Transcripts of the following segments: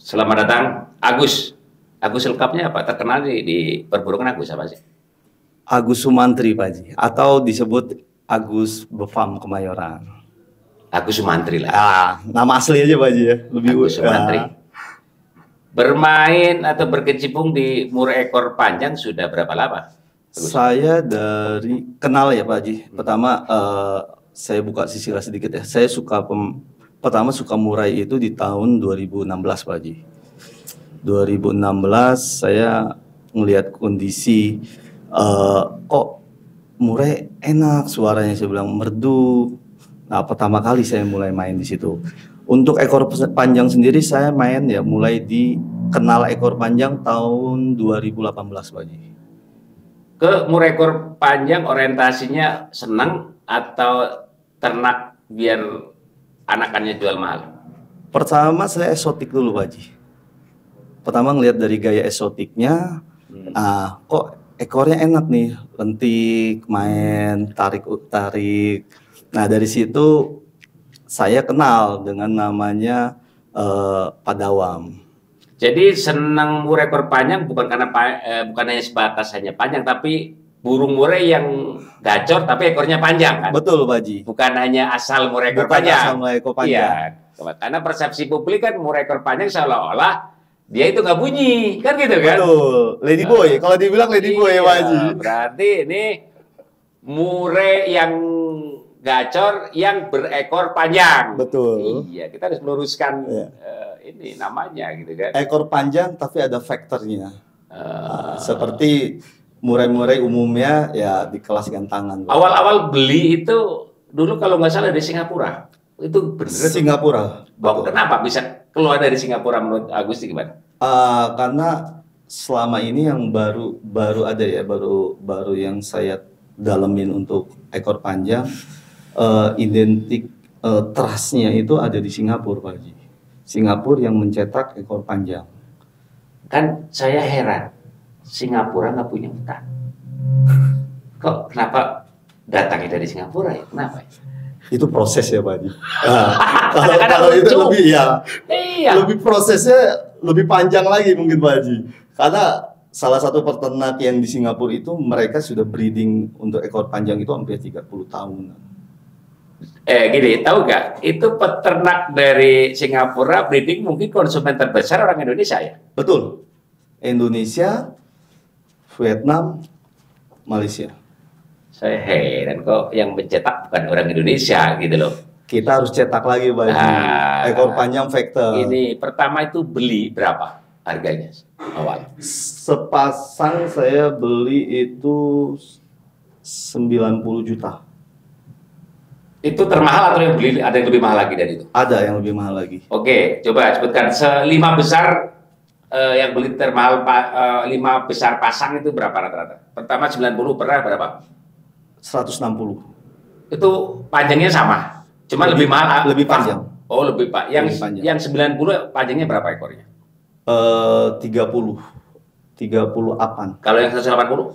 Selamat datang, Agus. Agus lengkapnya apa? Terkenal di perburungan Agus apa sih? Agus Sumantri, Pak Haji, atau disebut Agus Befam Kemayoran. Agus Sumantri lah. Nama asli aja Pak Haji ya. Agus Sumantri. Bermain atau berkecimpung di mur ekor panjang sudah berapa lama? Saya dari kenal ya Pak Haji. Pertama saya buka sisi sedikit ya. Saya pertama suka murai itu di tahun 2016 Pak Haji. 2016 saya ngelihat kondisi kok murai enak suaranya, saya bilang merdu. Nah, pertama kali saya mulai main di situ. Untuk ekor panjang sendiri saya main ya mulai kenal ekor panjang tahun 2018 Pak Haji. Ke murai ekor panjang orientasinya senang atau ternak biar anakannya jual mahal? Pertama saya eksotik dulu Pak Haji. Pertama ngelihat dari gaya eksotiknya, kok ekornya enak nih, lentik, main, tarik. Nah dari situ saya kenal dengan namanya Padawam. Jadi senang murai ekor panjang bukan karena bukan hanya sebatas hanya panjang, tapi burung murai yang gacor tapi ekornya panjang kan? Betul Pak Haji. Bukan hanya asal murai ekor Bukan panjang. asal murai ekor panjang. Iya, karena persepsi publik kan murai ekor panjang seolah-olah dia itu nggak bunyi, kan gitu kan? Betul, Lady Boy. Kalau dibilang Lady Boy ya Pak Haji. Berarti ini murai yang gacor yang berekor panjang. Betul. Iya, kita harus meluruskan ini namanya gitu kan. Ekor panjang tapi ada faktornya. Seperti murai-murai umumnya ya di kelas gantangan. Awal-awal beli itu dulu kalau nggak salah dari Singapura. Itu benar. Singapura. Kenapa bisa keluar dari Singapura menurut Agus gimana? Karena selama ini yang baru ada ya, baru yang saya dalemin untuk ekor panjang, identik trustnya itu ada di Singapura Pak Haji. Singapura yang mencetak ekor panjang. Kan saya heran, Singapura nggak punya hutan. Kok kenapa datangnya dari Singapura ya? Kenapa ya? Itu proses ya Pak Haji. Kalau itu lebih ya, iya. lebih prosesnya lebih panjang lagi mungkin Pak Haji. Karena salah satu peternak yang di Singapura itu mereka sudah breeding untuk ekor panjang itu hampir 30 tahun. Gini, tahu nggak? Itu peternak dari Singapura breeding mungkin konsumen terbesar orang Indonesia ya? Betul. Indonesia, Vietnam, Malaysia. Saya heran kok yang mencetak bukan orang Indonesia gitu loh. Kita harus cetak lagi Pak Haji. Ekor panjang vector. Ini pertama itu beli berapa harganya awal? Sepasang saya beli itu 90 juta. Itu termahal atau yang beli ada yang lebih mahal lagi dari itu? Ada yang lebih mahal lagi. Oke, coba sebutkan 5 besar yang beli termahal 5 besar pasang itu berapa rata-rata? Pertama 90 pernah berapa? 160. Itu panjangnya sama, cuma lebih mahal. Lebih panjang. Oh, lebih pak. Yang 90 panjangnya berapa ekornya? 30 apaan. Kalau yang 180?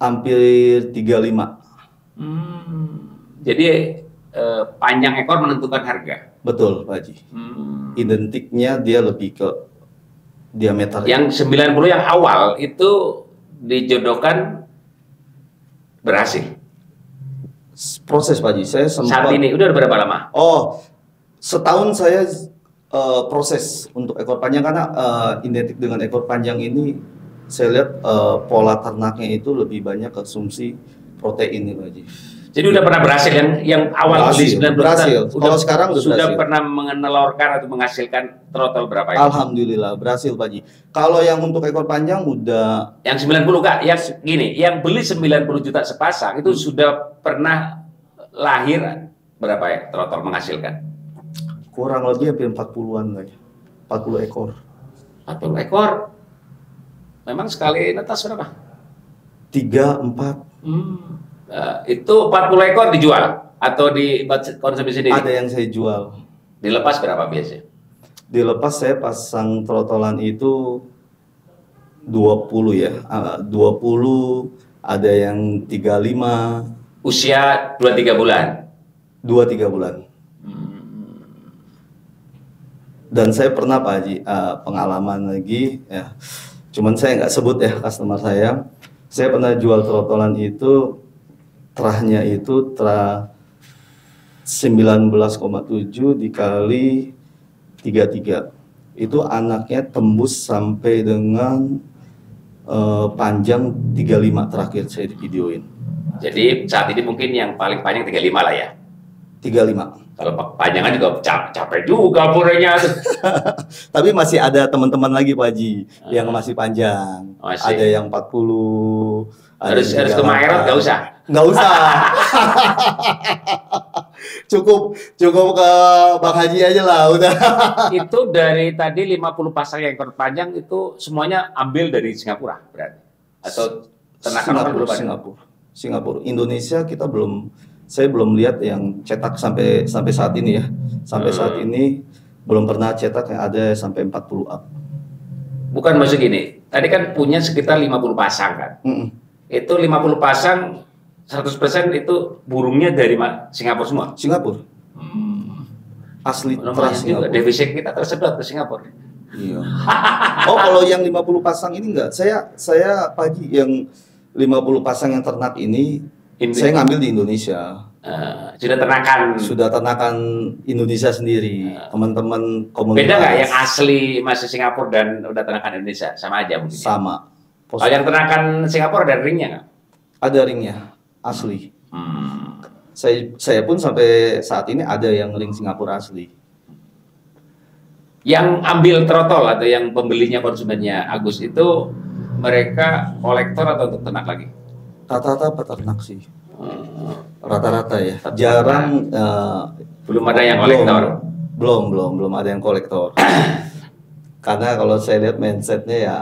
Hampir 35. Jadi panjang ekor menentukan harga. Betul Pak Haji. Identiknya dia lebih ke diameter. Yang 90 yang awal itu dijodohkan berhasil. Proses Pak Haji. Saya sempat. Saat ini udah berapa lama? Oh, setahun saya proses untuk ekor panjang karena identik dengan ekor panjang ini saya lihat pola ternaknya itu lebih banyak konsumsi protein nih Pak Haji. Jadi udah pernah berhasil yang awal di 90 berhasil. Kalau sekarang sudah pernah menelurkan atau menghasilkan trotol berapa ya? Alhamdulillah berhasil Pak Haji. Kalau yang untuk ekor panjang udah yang 90 Kak, yang gini, yang beli 90 juta sepasang itu sudah pernah lahir berapa ya trotol menghasilkan? Kurang lebih hampir 40-an kayaknya. 40 ekor. 40 ekor. Memang sekali netas berapa? 3, 4. Itu 40 ekor dijual atau di konsumsi sendiri? Ada yang saya jual. Dilepas berapa biasanya? Dilepas saya pasang trotolan itu 20 ya. 20, ada yang 35. Usia 2-3 bulan? 2-3 bulan. Dan saya pernah Pak Haji pengalaman lagi ya. Cuman saya nggak sebut ya customer saya. Saya pernah jual trotolan itu terahnya itu terah 19,7 dikali 33. Itu anaknya tembus sampai dengan panjang 35 terakhir saya di videoin. Jadi saat ini mungkin yang paling panjang 35 lah ya. 35. Kalau panjangan juga capek juga murainya. Tapi masih ada teman-teman lagi Pak Haji yang masih panjang. Masih. Ada yang 40. Harus ke Maerot nggak usah. Nggak usah. cukup ke Bang Haji aja lah udah. Itu dari tadi 50 pasang yang ekor panjang itu semuanya ambil dari Singapura berarti? Atau ternakan lokal belum ada? Singapura. Indonesia kita saya belum lihat yang cetak sampai saat ini ya. Sampai saat ini belum pernah cetak yang ada sampai 40 up. Bukan maksud gini, tadi kan punya sekitar 50 pasang kan? Itu 50 pasang 100% itu burungnya dari Singapura semua? Singapura. Asli Lumayan terus juga, defisit kita tersedot ke Singapura. Iya. Oh, kalau yang 50 pasang ini enggak. Saya pagi yang 50 pasang yang ternak ini saya ngambil di Indonesia. Sudah ternakan Indonesia sendiri. Teman-teman komunitas. Beda nggak yang asli masih Singapura dan udah ternakan Indonesia? Sama aja mungkin. Sama. Kalau yang ternakan Singapura ada ringnya nggak? Ada ringnya, asli. Saya pun sampai saat ini ada yang ring Singapura asli. Yang ambil trotol atau yang pembelinya konsumennya Agus itu mereka kolektor atau untuk ternak lagi? Rata-rata peternak sih. Rata-rata ya. Jarang. Belum ada yang kolektor. Belum ada yang kolektor. Karena kalau saya lihat mindsetnya ya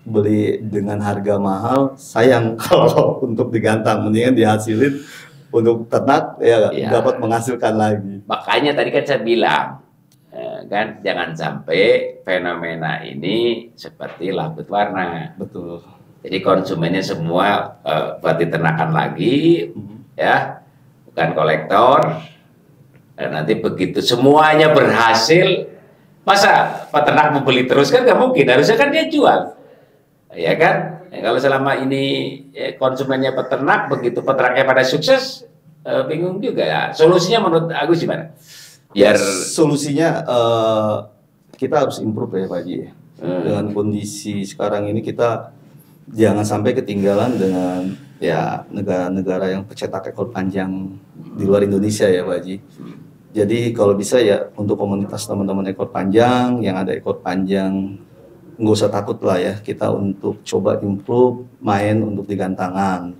beli dengan harga mahal, sayang kalau untuk digantang, mendingan dihasilin untuk ternak ya. Dapat menghasilkan lagi. Makanya tadi kan saya bilang kan jangan sampai fenomena ini seperti labut warna. Betul. Jadi konsumennya semua buat diternakan lagi, ya, bukan kolektor. Dan nanti begitu semuanya berhasil, masa peternak mau beli terus kan nggak mungkin. Harusnya kan dia jual, ya kan? Ya, kalau selama ini konsumennya peternak, begitu peternaknya pada sukses, bingung juga ya. Solusinya menurut Agus gimana? Biar solusinya kita harus improve ya Pak Haji. Dengan kondisi sekarang ini kita jangan sampai ketinggalan dengan ya negara-negara yang pencetak ekor panjang di luar Indonesia ya Pak Haji. Jadi kalau bisa ya untuk komunitas teman-teman ekor panjang yang ada ekor panjang, nggak usah takut lah ya kita untuk coba improve main untuk di gantangan.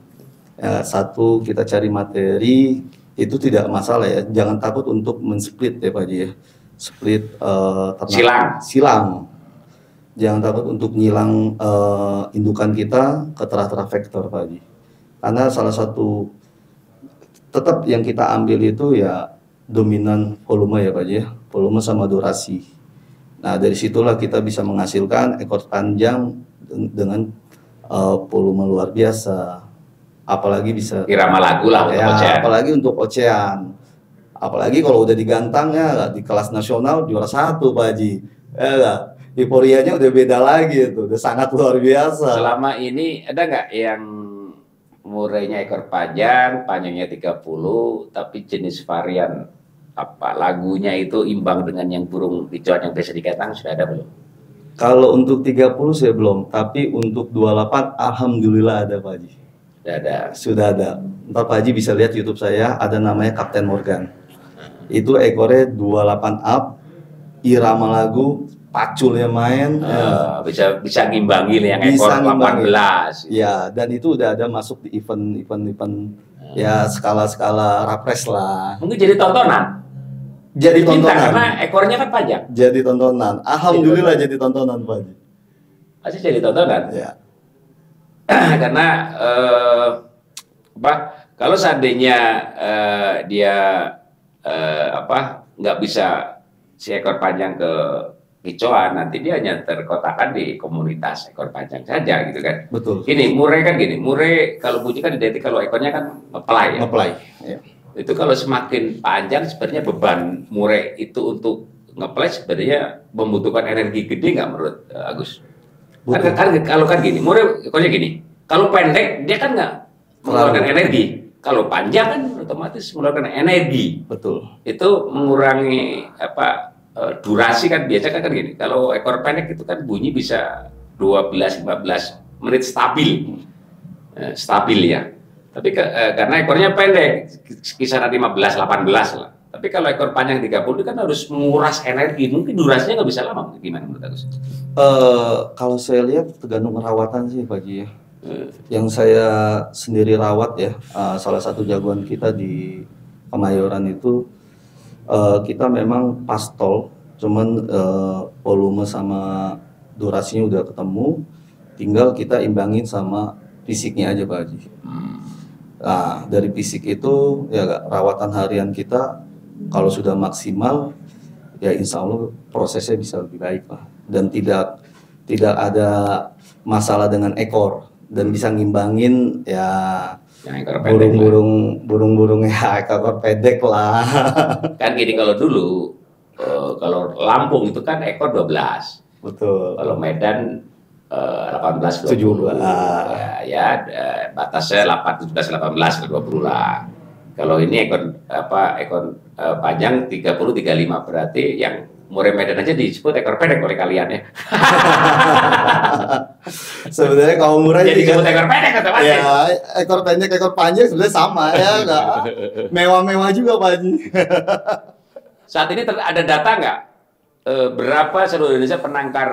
Ya, satu kita cari materi itu tidak masalah ya, jangan takut untuk men-split ya Pak Haji ya. Split silang. Jangan takut untuk nyilang indukan kita ke terah-terah vektor Pak Haji. Karena salah satu tetap yang kita ambil itu ya dominan volume ya Pak Haji ya. Volume sama durasi. Nah dari situlah kita bisa menghasilkan ekor panjang dengan volume luar biasa. Apalagi bisa irama lagu lah ya, untuk apalagi untuk ocehan. Apalagi kalau udah digantang ya di kelas nasional juara 1 Pak Haji. Ya, euforianya udah beda lagi itu, udah sangat luar biasa. Selama ini ada nggak yang murainya ekor panjang, panjangnya 30, tapi jenis varian apa lagunya itu imbang dengan yang burung kicauan yang biasa digantang, sudah ada belum? Kalau untuk 30 saya belum, tapi untuk 28 alhamdulillah ada Pak Haji. Sudah ada. Ntar Pak Haji bisa lihat YouTube saya, ada namanya Kapten Morgan. Itu ekornya 28 up, irama lagu, paculnya main, bisa ngimbangi yang ekor 18. Ya, dan itu udah ada masuk di event ya skala-skala rapres lah. Mungkin jadi tontonan. Jadi tontonan. Karena ekornya kan panjang. Jadi tontonan. Alhamdulillah jadi tontonan Pak Haji. Masih jadi tontonan. Ya. Karena kalau seandainya dia nggak bisa si ekor panjang ke kicauan, nanti dia hanya terkotakan di komunitas ekor panjang saja gitu kan. Betul. Ini murai kan gini, murai kalau bunyi kan identik, kalau ekornya kan ngeplay ya. Ngeplay. Ya. Itu kalau semakin panjang sebenarnya beban murai itu untuk ngeples sebenarnya membutuhkan energi gede nggak menurut Agus? Kalau gini, murai ekornya gini. Kalau pendek dia kan nggak mengeluarkan energi. Kalau panjang kan otomatis mengeluarkan energi. Betul. Itu mengurangi durasi kan biasa kan gini. Kalau ekor pendek itu kan bunyi bisa 12-15 menit stabil ya. Tapi karena ekornya pendek kisaran 15-18 lah. Tapi kalau ekor panjang 30 kan harus menguras energi. Mungkin durasinya nggak bisa lama. Gimana menurut Agus? Kalau saya lihat tergantung perawatan sih Pak Ji ya. Yang saya sendiri rawat ya, salah satu jagoan kita di Kemayoran itu kita memang pastol, cuman volume sama durasinya udah ketemu, tinggal kita imbangin sama fisiknya aja Pak Haji. Nah, dari fisik itu ya rawatan harian kita kalau sudah maksimal ya insya Allah prosesnya bisa lebih baik lah, dan tidak ada masalah dengan ekor, dan bisa ngimbangin ya burung-burung ya ekor pendek lah. Kan gini, kalau dulu kalau Lampung itu kan ekor 12. Betul. Kalau Medan 18-20 ya batasnya 17-18 ke 20 lah. Kalau ini ekor panjang 30-35, berarti yang murai Medan aja disebut ekor pendek oleh kalian ya. Sebenarnya kalau murai jadi disebut ekor pendek atau apa? Ya, ekor pendek ekor panjang sebenarnya sama ya, enggak mewah-mewah juga Pak Haji. Saat ini ada data nggak berapa seluruh Indonesia penangkar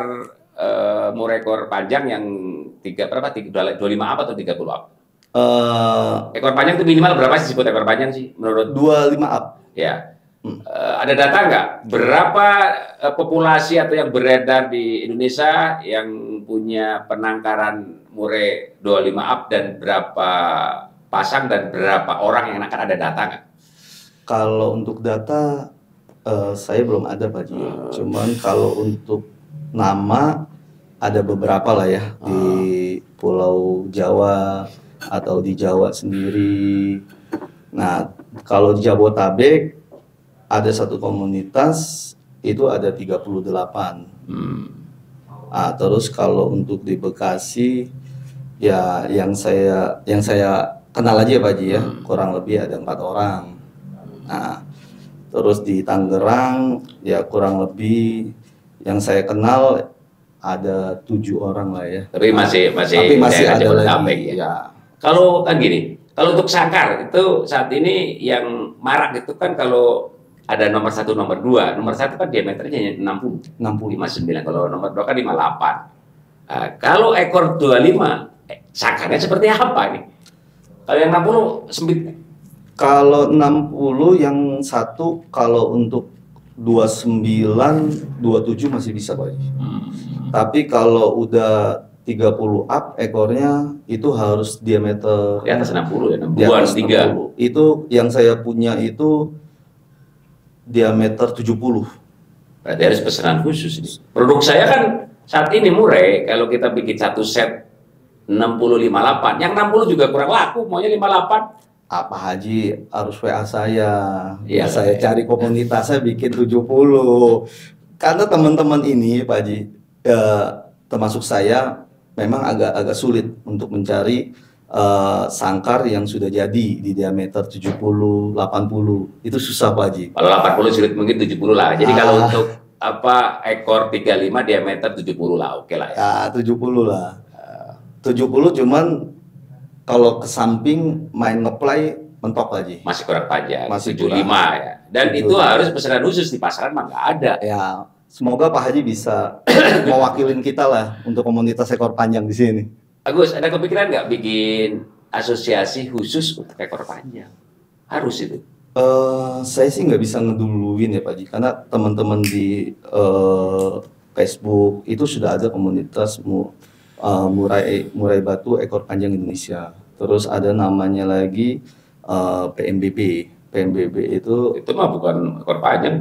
murai ekor panjang yang 25 apa atau 30 up? Ekor panjang itu minimal berapa sih disebut ekor panjang sih menurut? 25 up. Ya. Ada data nggak berapa populasi atau yang beredar di Indonesia yang punya penangkaran murai 25 up, dan berapa pasang dan berapa orang yang akan, ada data nggak? Kalau untuk data saya belum ada Pak Haji. Cuman kalau untuk nama ada beberapa lah ya di Pulau Jawa atau di Jawa sendiri. Nah, kalau di Jabotabek ada satu komunitas itu ada 38. Nah, terus kalau untuk di Bekasi ya yang saya kenal aja Pak Haji ya, kurang lebih ada 4 orang. Nah, terus di Tangerang ya kurang lebih yang saya kenal ada 7 orang lah ya. Tapi masih ada lagi ya. Kalau kan gini, kalau untuk sangkar itu saat ini yang marak itu kan kalau ada nomor 1, nomor 2. Nomor 1 kan diameternya 60, 59. Kalau nomor 2 kan 58. Nah, kalau ekor 25, sangkarnya seperti apa nih? Kalau yang 60 sempit. Kalau 60 yang satu, kalau untuk 29, 27 masih bisa Pak. Tapi kalau udah 30 up ekornya itu harus diameter di atas 60 ya, 60. Itu yang saya punya itu diameter 70. Berarti harus pesanan khusus ini. Produk saya kan saat ini murai, kalau kita bikin satu set 60-58, yang 60 juga kurang laku, maunya 58. Pak Haji harus WA saya. Ya, saya cari komunitasnya bikin 70. Karena teman-teman ini Pak Haji, termasuk saya, memang agak sulit untuk mencari sangkar yang sudah jadi di diameter 70, 80. Itu susah Pak Haji. Kalau 80 sulit, mungkin 70 lah. Jadi kalau untuk ekor 35 diameter 70 lah, oke lah ya. 70 lah. 70 cuman kalau ke samping main ngeplay mentok aja. Masih kurang panjang. Masih 75 ya. Dan 75. Itu harus pesanan khusus, di pasaran mah nggak ada. Ya, semoga Pak Haji bisa mewakilin kita lah untuk komunitas ekor panjang di sini. Agus, ada kepikiran nggak bikin asosiasi khusus untuk ekor panjang? Harus itu. Saya sih nggak bisa ngeduluin ya Pak Haji, karena teman-teman di Facebook itu sudah ada komunitas murai batu ekor panjang Indonesia. Terus ada namanya lagi PMBB. PMBB itu mah bukan ekor panjang.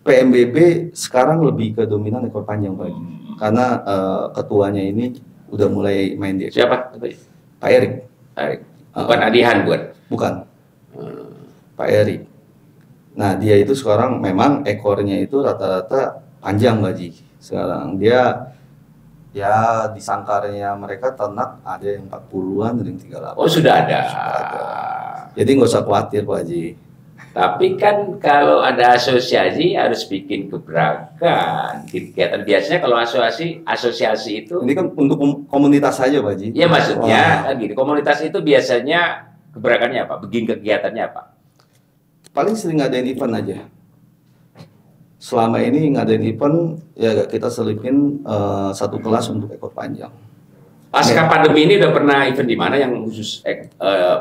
PMBB sekarang lebih ke dominan ekor panjang Pak Haji. Karena ketuanya ini udah mulai main di ekor. Siapa? Pak Erik. Bukan Adihan buat? Bukan. Pak Erik. Nah, dia itu sekarang memang ekornya itu rata-rata panjang Pak Haji. Sekarang dia ya di sangkarnya mereka ternak ada yang 40-an, ada yang 38. Oh, sudah ada. Sudah ada. Jadi nggak usah khawatir Pak Haji. Tapi kan kalau ada asosiasi harus bikin gebrakan, kegiatan. Biasanya kalau asosiasi itu, Ini kan untuk komunitas saja Pak Haji. ya maksudnya Wah, kan gini, komunitas itu biasanya gebrakannya apa? Bikin kegiatannya apa? paling sering ngadain event aja. Selama ini ngadain event ya kita selipin satu kelas untuk ekor panjang. Pasca pandemi ini udah pernah event di mana yang khusus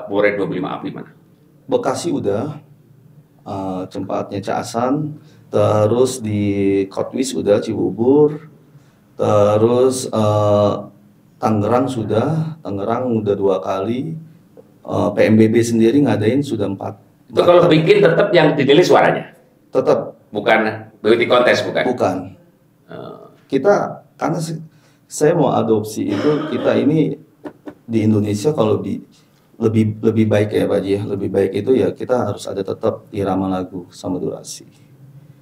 Murai 25 Api mana? Bekasi udah, tempatnya Caasan, terus di Kotwis udah Cibubur, terus Tangerang udah 2 kali, PMBB sendiri ngadain sudah 4. Itu kalau bikin tetap yang dinilai suaranya, Tetap bukan beauty kontes, bukan? bukan. Eh, Kita karena saya mau adopsi itu, kita ini di Indonesia kalau lebih baik ya Pak Ji, lebih baik itu ya kita harus ada tetap irama lagu sama durasi.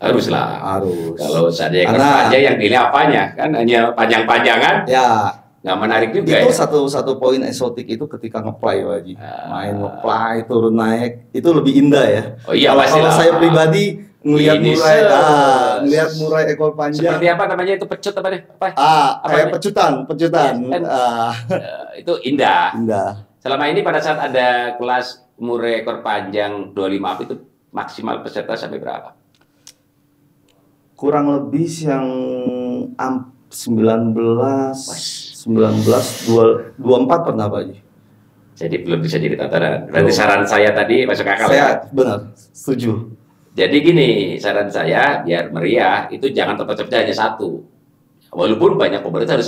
haruslah. Harus. Kalau seandainya ekor Karena- panjang yang dinilai apanya, kan hanya panjang-panjangan, Ya, nggak menarik juga itu ya. satu poin eksotik itu ketika ngeplay Pak Haji. Ah. Main ngeplay turun naik itu lebih indah ya. Oh iya, Kalau pastilah. saya pribadi ngelihat Ini ngelihat murai ekor panjang. Seperti apa namanya itu, pecut apa deh? Apa? Kayak Apanya? pecutan. Kan, itu indah. Indah. Selama ini pada saat ada kelas murai ekor panjang 25 Api itu maksimal peserta sampai berapa? Kurang lebih yang 24 pernah Pak Haji. Jadi belum bisa jadi tataran. Berarti saran saya tadi masuk akal ya? Saya benar, setuju. Jadi gini, saran saya biar meriah itu jangan tempat-tempatnya hanya satu. Walaupun banyak komunitas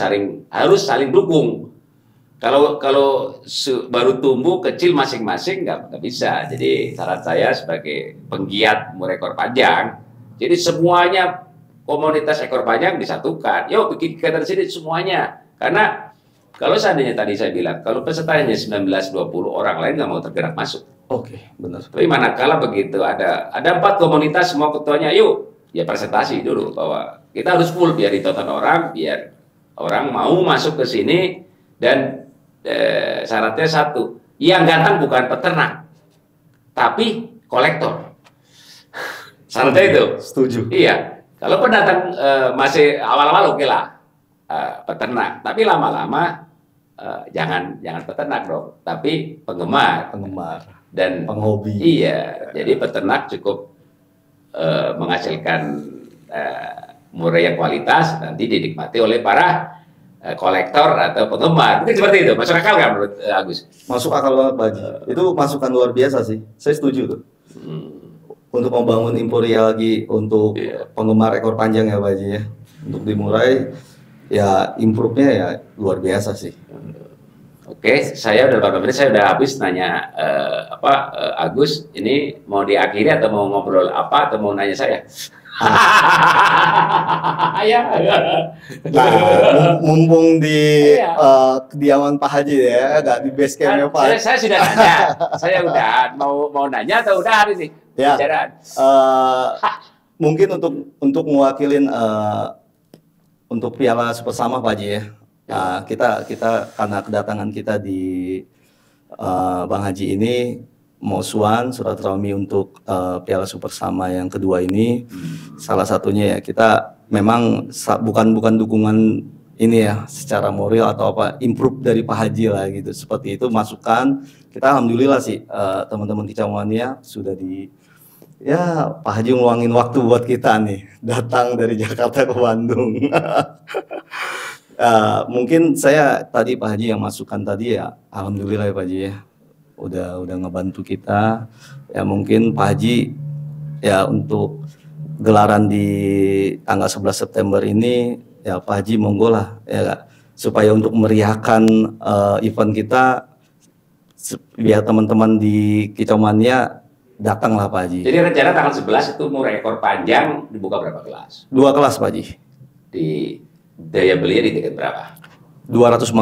harus saling dukung. Kalau baru tumbuh kecil masing-masing nggak bisa. Jadi saran saya sebagai penggiat murai ekor panjang, jadi semuanya komunitas ekor panjang disatukan. Yuk bikin kegiatan sini semuanya. Karena kalau seandainya tadi saya bilang, kalau pesertanya 19-20 orang lain nggak mau tergerak masuk. Oke, benar. Tapi manakala begitu ada 4 komunitas semua ketuanya, yuk ya presentasi dulu bahwa kita harus full biar ditonton orang, biar orang mau masuk ke sini dan syaratnya satu, yang datang bukan peternak, tapi kolektor. Syaratnya itu. Setuju. Iya. Kalau pendatang masih awal-awal oke lah peternak, tapi lama-lama jangan peternak dong, tapi penggemar dan penghobi. Iya, jadi peternak cukup menghasilkan murai yang kualitas, nanti dinikmati oleh para kolektor atau penggemar. Mungkin seperti itu. Masuk akal nggak menurut Agus? Masuk akal banget Pak Haji. Itu masukan luar biasa sih. Saya setuju tuh. Untuk membangun Imperial lagi untuk penggemar ekor panjang ya Pak Haji ya. Untuk dimurai ya improve-nya ya luar biasa sih. Oke, saya udah 8 menit, saya udah habis nanya Agus, ini mau diakhiri atau mau ngobrol apa atau mau nanya saya? Ya. Mumpung di Iya. kediaman Pak Haji ya, nggak di base campnya Pak. Saya sudah nanya, saya udah mau nanya atau udah hari ini? Ya. Bicaraan. Mungkin untuk mewakilin untuk Piala Super Sama Pak Haji ya. Kita karena kedatangan kita di Bang Haji ini mau surat Rami untuk Piala Super Sama yang kedua ini. Salah satunya ya kita memang bukan dukungan ini ya secara moral atau apa, improve dari Pak Haji lah gitu. Seperti itu masukan. Kita alhamdulillah sih teman-teman kecamatan sudah ya Pak Haji ngeluangin waktu buat kita nih datang dari Jakarta ke Bandung. Mungkin saya tadi Pak Haji yang masukkan tadi ya, alhamdulillah ya Pak Haji ya, udah ngebantu kita. Ya mungkin Pak Haji ya untuk gelaran di tanggal 11 September ini ya Pak Haji monggo lah ya, supaya untuk meriahkan event kita biar teman-teman di Kicomania datanglah Pak Haji. Jadi rencana tanggal 11 itu murai ekor panjang dibuka berapa kelas? 2 kelas Pak Haji. Di daya belinya di tiket berapa? 250.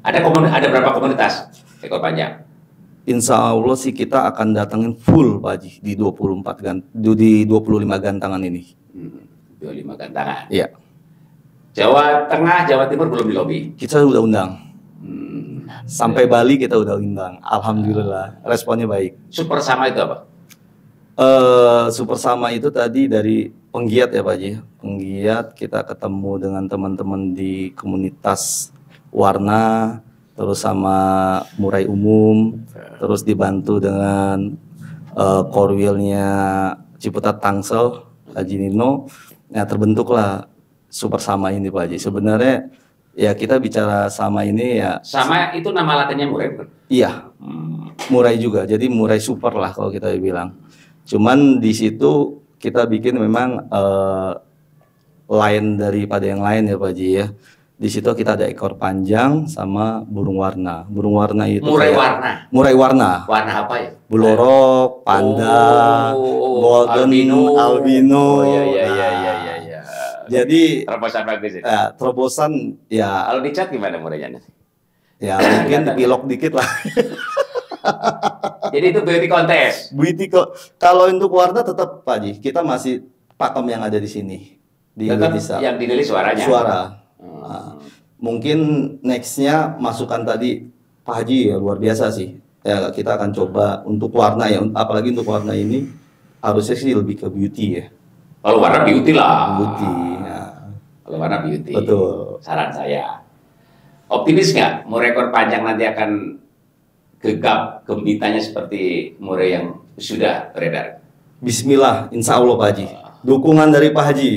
Ada berapa komunitas ekor panjang? Insya Allah sih kita akan datangin full Pak Haji di 25 gantangan ini. 25 gantangan. Iya. Jawa Tengah, Jawa Timur belum di lobi. Kita udah undang. Sampai Bali kita udah undang. Alhamdulillah responnya baik. Super sama itu apa? Super sama itu tadi dari penggiat ya Pak Haji. Penggiat, kita ketemu dengan teman-teman di komunitas warna, terus sama murai umum, terus dibantu dengan korwilnya Ciputat Tangsel, Haji Nino. Nah terbentuklah super sama ini Pak Haji. Sebenarnya ya kita bicara sama ini ya. Sama itu nama latinnya murai bukan? Iya, murai juga. Jadi murai super lah kalau kita bilang. Cuman di situ kita bikin memang lain daripada yang lain ya Pak Haji ya. Di situ kita ada ekor panjang sama burung warna. Burung warna itu murai warna. Murai warna. Warna apa ya? Bulorok, panda, golden, albino. Oh iya iya Nah, iya. Jadi Terobosan bagus itu. terobosan ya Kalau dicat gimana murainya? ya mungkin dipilok dikit lah. Jadi itu beauty contest. Beauty kok. Kalau untuk warna tetap Pak Haji, kita masih pakem yang ada di sini di Tetap Indonesia. yang dinilai suaranya. Suara. Nah, mungkin nextnya masukan tadi Pak Haji ya luar biasa sih. Ya kita akan coba untuk warna ya, apalagi untuk warna ini harusnya sih lebih ke beauty ya. Kalau warna beauty lah. Beauty. Ya. Kalau warna beauty. Betul. Saran saya. Optimis nggak murai ekor panjang nanti akan gegap gembitanya seperti murai yang sudah beredar? Bismillah, insya Allah Pak Haji. Dukungan dari Pak Haji.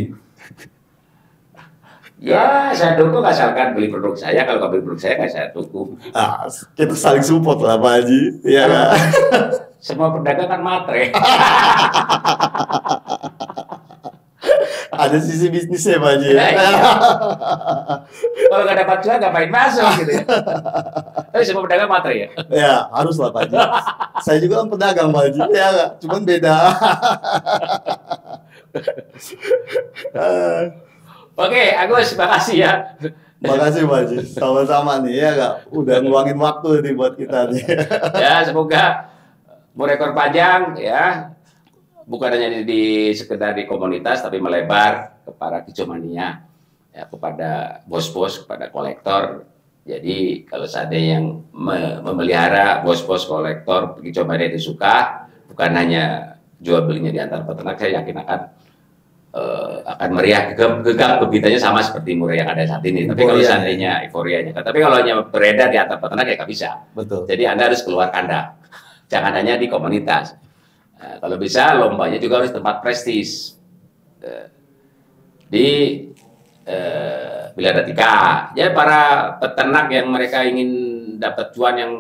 Ya, saya dukung asalkan beli produk saya. Kalau nggak beli produk saya, nggak saya dukung. Kita saling support lah Pak Haji. Ya nggak? Semua pedagang kan matre. Ada sisi bisnisnya Pak Haji. Ya, iya. Kalau nggak dapat cuan, ngapain masuk gitu ya. Tapi semua pedagang matre ya. Ya, harus lah Pak Haji. Saya juga kan pedagang Pak Haji. Ya nggak? Cuman beda. Oke, Agus, makasih ya. Makasih Pak Haji. Sama-sama nih ya nggak? Udah ngeluangin waktu nih buat kita nih. Ya, semoga murai ekor panjang ya bukan hanya sekedar di komunitas tapi melebar ke para kicomania ya, kepada bos-bos, kepada kolektor. Jadi kalau seandainya yang memelihara bos-bos kolektor kicomania itu suka, bukan hanya jual belinya di antar peternak, saya yakin akan meriah gegap gembitanya sama seperti murai yang ada saat ini. Tapi kalau seandainya euforianya, tapi kalau hanya beredar di antar peternak ya nggak bisa. Betul. Jadi Anda harus keluar kandang, jangan hanya di komunitas. Nah, kalau bisa lombanya juga harus tempat prestis di Wiladatika. Ya para peternak yang mereka ingin dapat cuan yang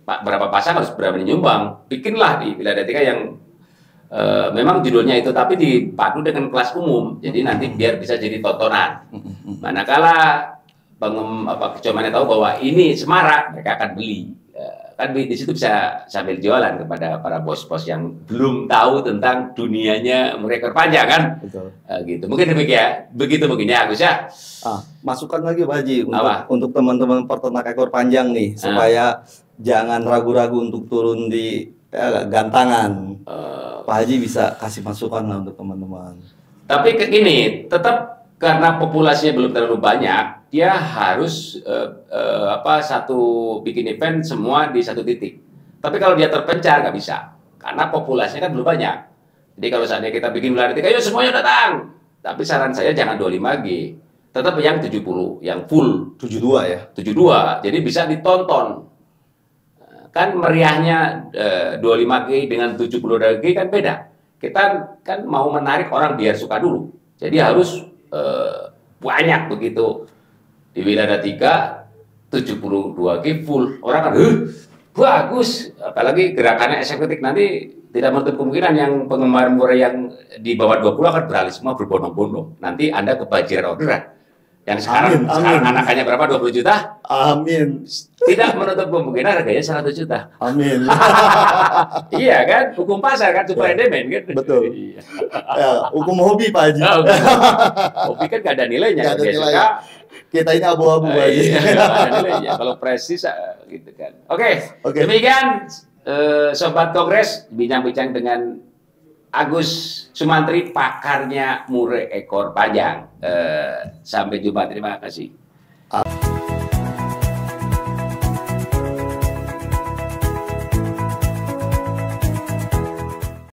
berapa pasang harus berani nyumbang. Bikinlah di Wiladatika yang memang judulnya itu tapi dipadu dengan kelas umum. Jadi nanti biar bisa jadi tontonan. Manakala kicomania tahu bahwa ini semarak, mereka akan beli. Kan di situ bisa sambil jualan kepada para bos-bos yang belum tahu tentang dunianya murai ekor panjang kan. Betul. Gitu. Mungkin demikian, begitu mungkin ya Agus ya. Masukan lagi Pak Haji untuk teman-teman peternak ekor panjang nih supaya jangan ragu-ragu untuk turun di gantangan. Pak Haji bisa kasih masukan lah untuk teman-teman. Tapi gini, tetap karena populasinya belum terlalu banyak, dia harus bikin event semua di satu titik. Tapi kalau dia terpencar nggak bisa, karena populasinya kan belum banyak. Jadi kalau seandainya kita bikin Wiladatika, ayo semuanya datang. Tapi saran saya jangan 25G, tetap yang 70, yang full. 72 ya? 72, jadi bisa ditonton. Kan meriahnya 25G dengan 72G kan beda. Kita kan mau menarik orang biar suka dulu. Jadi harus banyak begitu. Di Wiladatika 72G full. Orang kan, bagus. Apalagi gerakannya eksekutif nanti tidak menutup kemungkinan yang penggemar murai yang di bawah 20 akan beralih semua berbondong-bondong. Nanti Anda kebajikan orderan. Yang sekarang anakannya berapa? 20 juta? Amin. Tidak menutup kemungkinan harganya 100 juta. Amin. Iya kan? Hukum pasar kan, super endemen kan? Betul. Iya. Ya, hukum hobi Pak Haji. Hobi kan gak ada nilainya. Gak ada Dia nilai. suka, Kita ini abu-abu Pak Haji. iya, gak ada nilainya. Kalau presis gitu kan. Oke. Demikian Sobat Kongres, bincang-bincang dengan Agus Sumantri, pakarnya murai ekor panjang. Sampai jumpa, terima kasih.